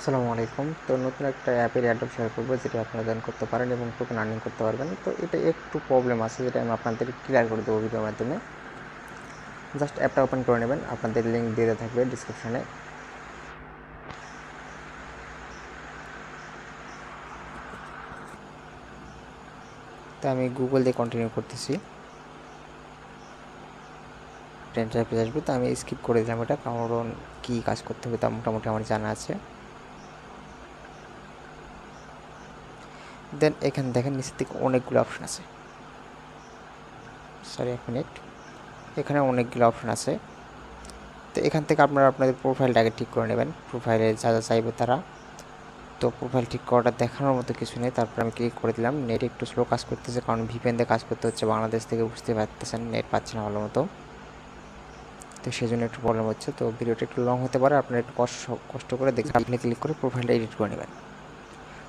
আসসালামু আলাইকুম। তো নতুন একটা অ্যাপের অ্যাড্রপ শেয়ার করবো, যেটা আপনারা জয়েন করতে পারেন এবং টোকেন আর্নিং করতে পারবেন। তো এটা একটু প্রবলেম আছে, যেটা আমি আপনাদের ক্লিয়ার করে দেবো ভিডিওর মাধ্যমে। জাস্ট অ্যাপটা ওপেন করে নেবেন, আপনাদের লিঙ্ক দিয়ে দেওয়া থাকবে ডিসক্রিপশানে। তো আমি গুগল দিয়ে কন্টিনিউ করতেছি। ইন্টারফেস আসবে, তো আমি স্কিপ করে দিলাম এটা, কারণ কী কাজ করতে হবে তা মোটামুটি আমার জানা আছে। দেন এখানে দেখেন নিচের দিকে অনেকগুলো অপশান আছে। সরি, এক মিনিট। এখানে অনেকগুলো অপশান আছে। তো এখান থেকে আপনারা আপনাদের প্রোফাইলটাকে ঠিক করে নেবেন। প্রোফাইলে যা যা চাইবে তারা। তো প্রোফাইল ঠিক করাটা দেখানোর মতো কিছু নেই। তারপর আমি ক্লিক করে দিলাম। নেট একটু স্লো কাজ করতেছে, কারণ ভিপিএন দিয়ে কাজ করতে হচ্ছে বাংলাদেশ থেকে, বুঝতে পারতেছেন নেট পাচ্ছে না ভালো মতো। তো সেই জন্য একটু প্রবলেম হচ্ছে। তো ভিডিওটা একটু লং হতে পারে, আপনারা একটু কষ্ট করে দেখবেন। আপনি ক্লিক করে প্রোফাইলটা এডিট করে নেবেন।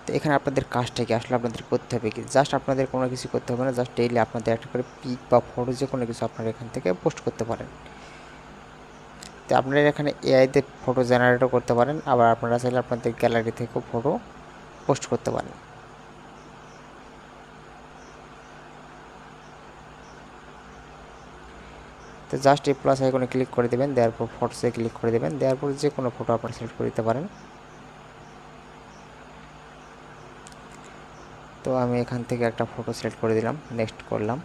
তো এখানে আপনাদের কাজটা কি আসলে আপনাদের করতে হবে কি, জাস্ট আপনাদের কোনো কিছু করতে হবে না। জাস্ট ডেইলি আপনাদের একটা করে পিক বা ফটো যে কোনো কিছু আপনারা এখান থেকে পোস্ট করতে পারেন। তো আপনারা এখানে এআইতে ফটো জেনারেটও করতে পারেন, আবার আপনারা চাইলে আপনাদের গ্যালারি থেকেও ফটো পোস্ট করতে পারেন। তো জাস্ট এই প্লাস আইকনে ক্লিক করে দেবেন, দেওয়ার পর ফটোসে ক্লিক করে দেবেন, দেওয়ার পর যে কোনো ফটো আপনারা সিলেক্ট করে দিতে পারেন। তো আমি এখান থেকে একটা ফটো সিলেক্ট করে দিলাম, নেক্সট করলাম।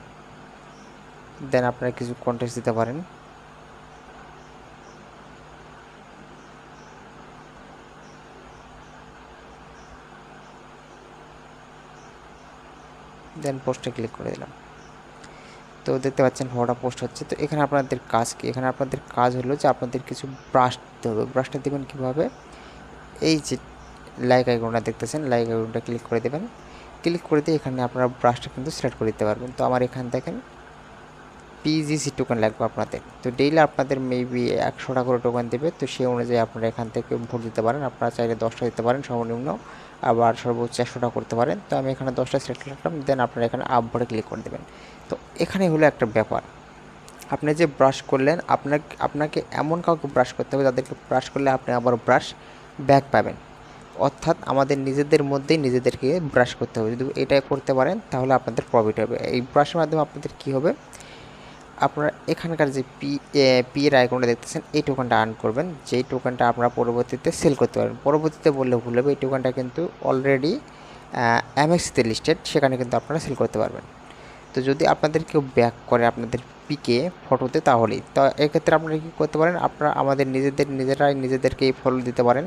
দেন আপনারা কিছু কন্টেক্সট দিতে পারেন। দেন পোস্টে ক্লিক করে দিলাম। তো দেখতে পাচ্ছেন ফটোটা পোস্ট হচ্ছে। তো এখানে আপনাদের কাজ কি, এখানে আপনাদের কাজ হলো যে আপনাদের কিছু ব্রাশ দিতে হবে। ব্রাশটা দেবেন কীভাবে, এই যে লাইক আইকনটা দেখতেছেন, লাইক আইকনটা ক্লিক করে দেবেন। ক্লিক করে দিয়ে এখানে আপনারা ব্রাশটা কিন্তু সিলেক্ট করে দিতে পারবেন। তো আমার এখানে দেখেন পিজিসি টোকেন লাগবে আপনাদের। তো ডেইলি আপনাদের মেবি 100টা করে টোকেন দেবে। তো সেই অনুযায়ী আপনারা এখান থেকে ভোট দিতে পারেন। আপনারা চাইলে 10টা দিতে পারেন সর্বনিম্ন, আবার সর্বোচ্চ 100টা করতে পারেন। তো আমি এখানে 10টা সিলেক্ট করলাম। দেন আপনারা এখানে আপভোটে ক্লিক করে দেবেন। তো এখানে হলো একটা ব্যাপার, আপনি যে ব্রাশ করলেন, আপনাকে এমন কাউকে ব্রাশ করতে হবে যাদেরকে ব্রাশ করলে আপনি আবার ব্রাশ ব্যাক পাবেন। অর্থাৎ আমাদের নিজেদের মধ্যেই নিজেদেরকে ব্রাশ করতে হবে। যদি এটা করতে পারেন তাহলে আপনাদের প্রফিট হবে। এই ব্রাশের মাধ্যমে আপনাদের কী হবে, আপনারা এখানকার যে পি এর আইকনটা দেখতেছেন, এই টোকেনটা আর্ন করবেন। যেই টোকেনটা আপনারা পরবর্তীতে সেল করতে পারবেন। পরবর্তীতে বললে ভুল হবে, এই টোকেনটা কিন্তু অলরেডি এমএক্সিতে লিস্টেড, সেখানে কিন্তু আপনারা সেল করতে পারবেন। তো যদি আপনাদের কেউ ব্যাক করে আপনাদের পিকে ফটোতে, তাহলেই তো এক্ষেত্রে আপনারা কী করতে পারেন, আপনারা আমাদের নিজেরাই নিজেদেরকে ফলো দিতে পারেন,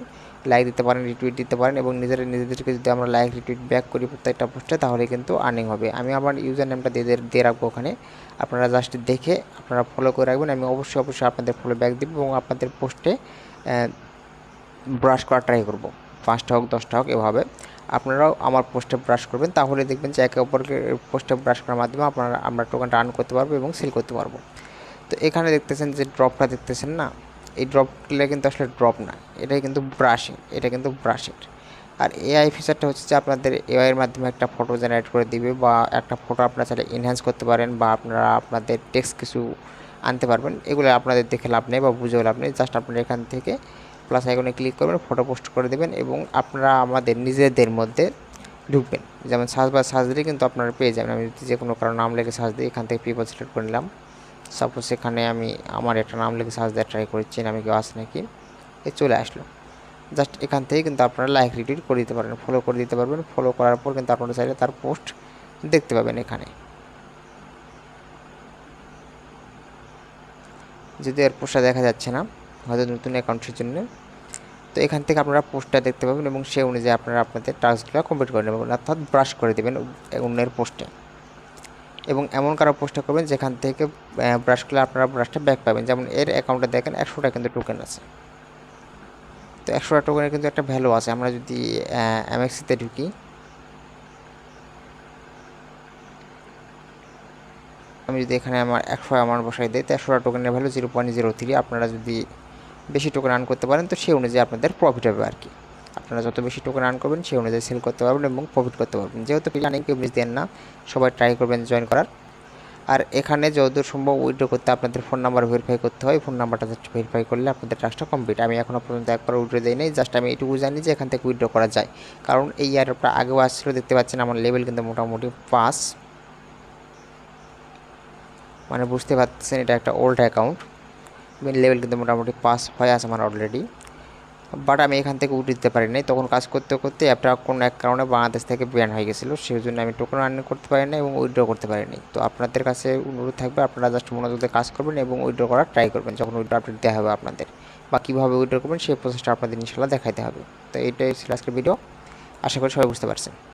লাইক দিতে পারেন, রিটুইট দিতে পারেন, এবং নিজেদেরকে যদি আমরা লাইক রিটুইট ব্যাক করি প্রত্যেকটা পোস্টে, তাহলে কিন্তু আর্নিং হবে। আমি আমার ইউজার নেমটা দিয়ে রাখবো ওখানে, আপনারা জাস্ট দেখে আপনারা ফলো করে রাখবেন। আমি অবশ্যই আপনাদের ফলো ব্যাক দিব এবং আপনাদের পোস্টে ব্রাশ করা ট্রাই করব। 5টা হোক 10টা হোক, এভাবে আপনারাও আমার পোস্টে ব্রাশ করবেন। তাহলে দেখবেন যে একে অপরকে পোস্টে ব্রাশ করার মাধ্যমে আমরা টোকেনটা আর্ন করতে পারবো এবং সেল করতে পারবো। তো এখানে দেখতেছেন যে ড্রপটা দেখতেছেন না, এই ড্রপগুলো কিন্তু আসলে ড্রপ না, এটাই কিন্তু ব্রাশিং, এটা কিন্তু ব্রাশের। আর এআই ফিচারটা হচ্ছে যে আপনাদের এআইয়ের মাধ্যমে একটা ফটো জেনারেট করে দিবে, বা একটা ফটো আপনারা চাইলে এনহ্যান্স করতে পারেন, বা আপনারা আপনাদের টেক্সট কিছু আনতে পারবেন। এগুলো আপনাদের দেখে লাভ নেই বা বুঝেও লাভ নেই। জাস্ট আপনারা এখান থেকে প্লাস আইকনে ক্লিক করবেন, ফটো পোস্ট করে দেবেন, এবং আপনারা আমাদের নিজেদের মধ্যে ঢুকবেন। যেমন সার্চ দিলে কিন্তু আপনারা পেয়ে যাবেন। আমি যদি যে কোনো কারো নাম লিখে সার্চ দিই, এখান থেকে পিপল সিলেক্ট করে নিলাম। সাপোজ এখানে আমি আমার একটা নাম লিখে সার্চ দেওয়ার ট্রাই করছি, আমি কেউ আসে নাকি, চলে আসলো। জাস্ট এখান থেকে কিন্তু আপনারা লাইক রিটুইট করে দিতে পারেন, ফলো করে দিতে পারবেন। ফলো করার পর কিন্তু আপনারা চাইলে তার পোস্ট দেখতে পাবেন এখানে। যদি এর পোস্টটা দেখা যাচ্ছে না, হয়তো নতুন অ্যাকাউন্টের জন্য, তো এখান থেকে আপনারা পোস্টটা দেখতে পাবেন এবং সেই অনুযায়ী আপনারা আপনাদের টাস্কগুলো কমপ্লিট করে নেবেন, অর্থাৎ ব্রাশ করে দেবেন অন্যের পোস্টে। এবং এমন কারো পোস্টটা করবেন যেখান থেকে ব্রাশ করলে আপনারা ব্রাশটা ব্যাক পাবেন। যেমন এর অ্যাকাউন্টে দেখেন 100টা কিন্তু টোকেন আছে। তো 100টা টোকেনের কিন্তু একটা ভ্যালু আছে। আমরা যদি এমএক্সিতে ঢুকি, আমি যদি এখানে আমার 100 অ্যামাউন্ট বসাই দিই, তো 100টা টোকেনের ভ্যালু 0.03। আপনারা যদি বেশি টোকেন আর্ন করতে পারেন, তো সেই অনুযায়ী আপনাদের প্রফিট হবে আর কি। আপনারা যত বেশি টোকেন আর্ন করবেন, সেই অনুযায়ী সেল করতে পারবেন এবং প্রফিট করতে পারবেন। যেহেতু প্ল্যানিং কেউ মিস দেন না, সবাই ট্রাই করবেন জয়েন করার। আর এখানে যতদূর সম্ভব উইথড্র করতে আপনাদের ফোন নাম্বার ভেরিফাই করতে হয়, ফোন নাম্বারটা জাস্ট ভেরিফাই করলে আপনাদের টাস্কটা কমপ্লিট। আমি এখনও পর্যন্ত একবার উইথড্র দিই নাই, জাস্ট আমি এটুকু জানি যে এখান থেকে উইথড্র করা যায়, কারণ এই এয়ারড্রপটা আগেও আসছিল। দেখতে পাচ্ছেন আমার লেভেল কিন্তু মোটামুটি 5, মানে বুঝতে পারছেন এটা একটা ওল্ড অ্যাকাউন্ট, লেভেল কিন্তু মোটামুটি 5 হয়ে আছে আমার অলরেডি। বাট আমি এখান থেকে উঠে দিতে পারি নাই, তখন কাজ করতে করতে অ্যাপটা কোনো এক কারণে বাংলাদেশ থেকে ব্যান হয়ে গেছিলো, সেই জন্য আমি টোকেন আর্ন করতে পারি না এবং উইথড্র করতে পারিনি। তো আপনাদের কাছে অনুরোধ থাকবে আপনারা জাস্ট মনোযোগে কাজ করবেন এবং উইথড্র করার ট্রাই করবেন যখন উইথড্র আপডেট দেওয়া হবে আপনাদের, বা কীভাবে উইথড্র করবেন সেই প্রসেসটা আপনাদের ইনশাল্লাহ দেখাইতে হবে। তো এইটাই ছিল আজকের ভিডিও, আশা করি সবাই বুঝতে পারছেন।